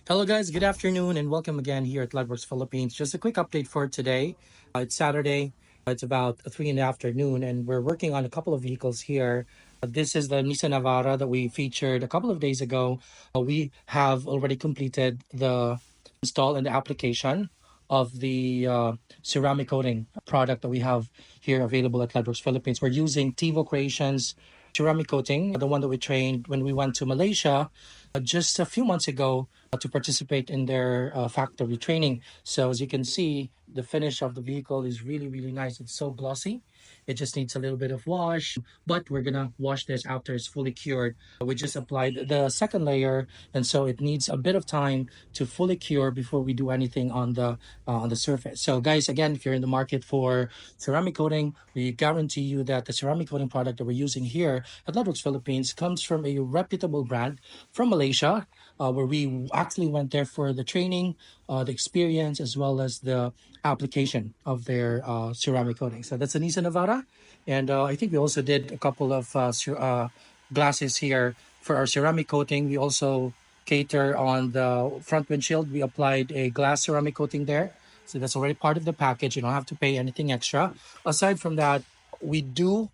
Hello, guys. Good afternoon, and welcome again here at Lightworks Philippines. Just a quick update for today. It's Saturday. It's about 3 in the afternoon, and we're working on a couple of vehicles here. This is the Nissan Navara that we featured a couple of days ago. We have already completed the install and the application of the ceramic coating product that we have here available at Lightworks Philippines. We're using Tivo Creations ceramic coating, the one that we trained when we went to Malaysia just a few months ago to participate in their factory training. So as you can see, the finish of the vehicle is really, really nice. It's so glossy. It just needs a little bit of wash, but we're gonna wash this after it's fully cured. We just applied the second layer, and so it needs a bit of time to fully cure before we do anything on the surface. So, guys, again, if you're in the market for ceramic coating, we guarantee you that the ceramic coating product that we're using here at Lightworks Philippines comes from a reputable brand from Malaysia, where we actually went there for the training, the experience, as well as the application of their ceramic coating. So that's the Nissan Navara. And I think we also did a couple of glasses here for our ceramic coating. We also cater on the front windshield. We applied a glass ceramic coating there. So that's already part of the package. You don't have to pay anything extra. Aside from that, we do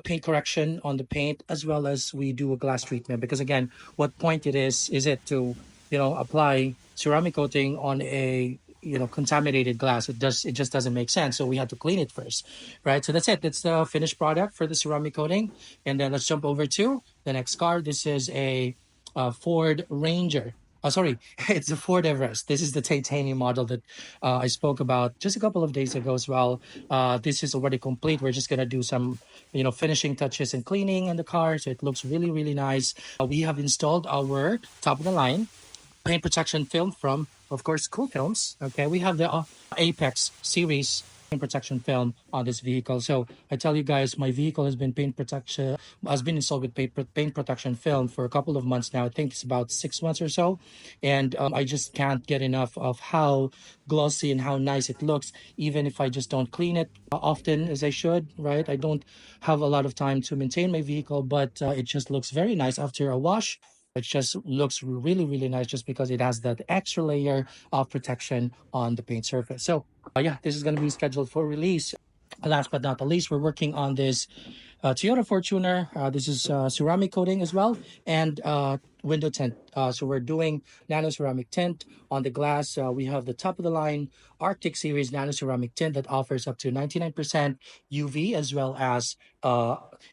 paint correction on the paint as well as we do a glass treatment, because again, what point is it to apply ceramic coating on a contaminated glass? It just doesn't make sense, so we had to clean it first, right? So that's it. That's the finished product for the ceramic coating. And then let's jump over to the next car. This is a Ford Ranger. Oh, sorry, it's the Ford Everest. This is the titanium model that I spoke about just a couple of days ago as well. This is already complete. We're just gonna do some, finishing touches and cleaning on the car, so it looks really, really nice. We have installed our top of the line paint protection film from, of course, Cool Films. Okay, we have the Apex series paint protection film on this vehicle. So I tell you guys, my vehicle has been installed with paint protection film for a couple of months now. I think it's about 6 months or so, and I just can't get enough of how glossy and how nice it looks. Even if I just don't clean it often as I should, right? I don't have a lot of time to maintain my vehicle, but it just looks very nice after a wash. It just looks really, really nice just because it has that extra layer of protection on the paint surface. So, yeah, this is going to be scheduled for release. Last but not the least, we're working on this Toyota Fortuner. This is ceramic coating as well, and window tint. So we're doing nano ceramic tint on the glass. We have the top of the line Arctic series nano ceramic tint that offers up to 99% UV as well as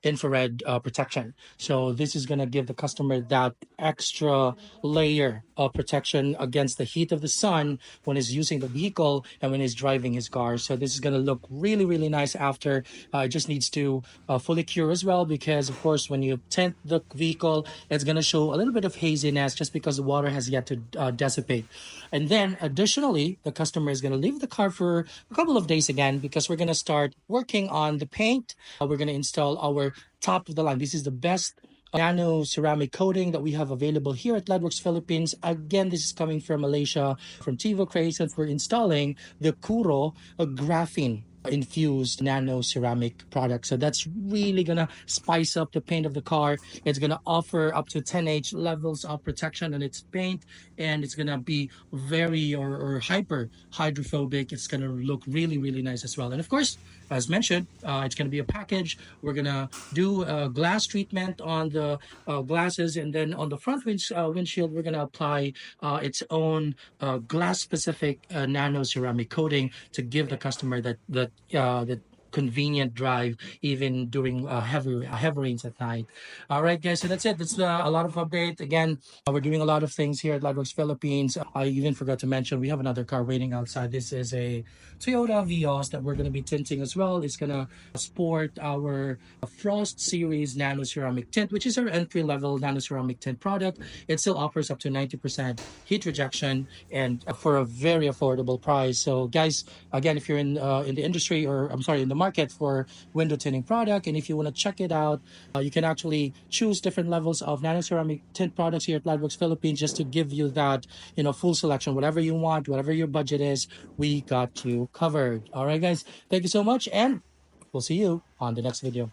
infrared protection. So this is going to give the customer that extra layer of protection against the heat of the sun when he's using the vehicle and when he's driving his car. So this is going to look really, really nice after. It just needs to fully cure as well, because of course when you tint the vehicle, it's going to show a little bit of haziness just because the water has yet to dissipate. And then additionally, the customer is going to leave the car for a couple of days again, because we're going to start working on the paint. We're going to install our top of the line. This is the best nano ceramic coating that we have available here at Lightworks Philippines. Again, this is coming from Malaysia, from Tivo Creations. We're installing the Kuro graphene infused nano ceramic product. So that's really gonna spice up the paint of the car. It's gonna offer up to 10H levels of protection on its paint, and it's gonna be very or hyper hydrophobic. It's gonna look really, really nice as well. And of course, as mentioned, it's gonna be a package. We're gonna do a glass treatment on the glasses, and then on the front windshield, we're gonna apply its own glass specific nano ceramic coating to give the customer that convenient drive even during heavy rains at night. All right, guys, so that's it. That's a lot of update. Again, we're doing a lot of things here at Lightworks Philippines. I even forgot to mention we have another car waiting outside. This is a Toyota Vios that we're going to be tinting as well. It's going to sport our Frost Series Nano Ceramic Tint, which is our entry-level Nano Ceramic Tint product. It still offers up to 90% heat rejection, and for a very affordable price. So, guys, again, if you're in the industry, or I'm sorry, in the market for window tinting product, and if you want to check it out, you can actually choose different levels of nano ceramic tint products here at Lightworks Philippines, just to give you that full selection. Whatever you want, whatever your budget is, we got you covered. All right, guys, thank you so much, and we'll see you on the next video.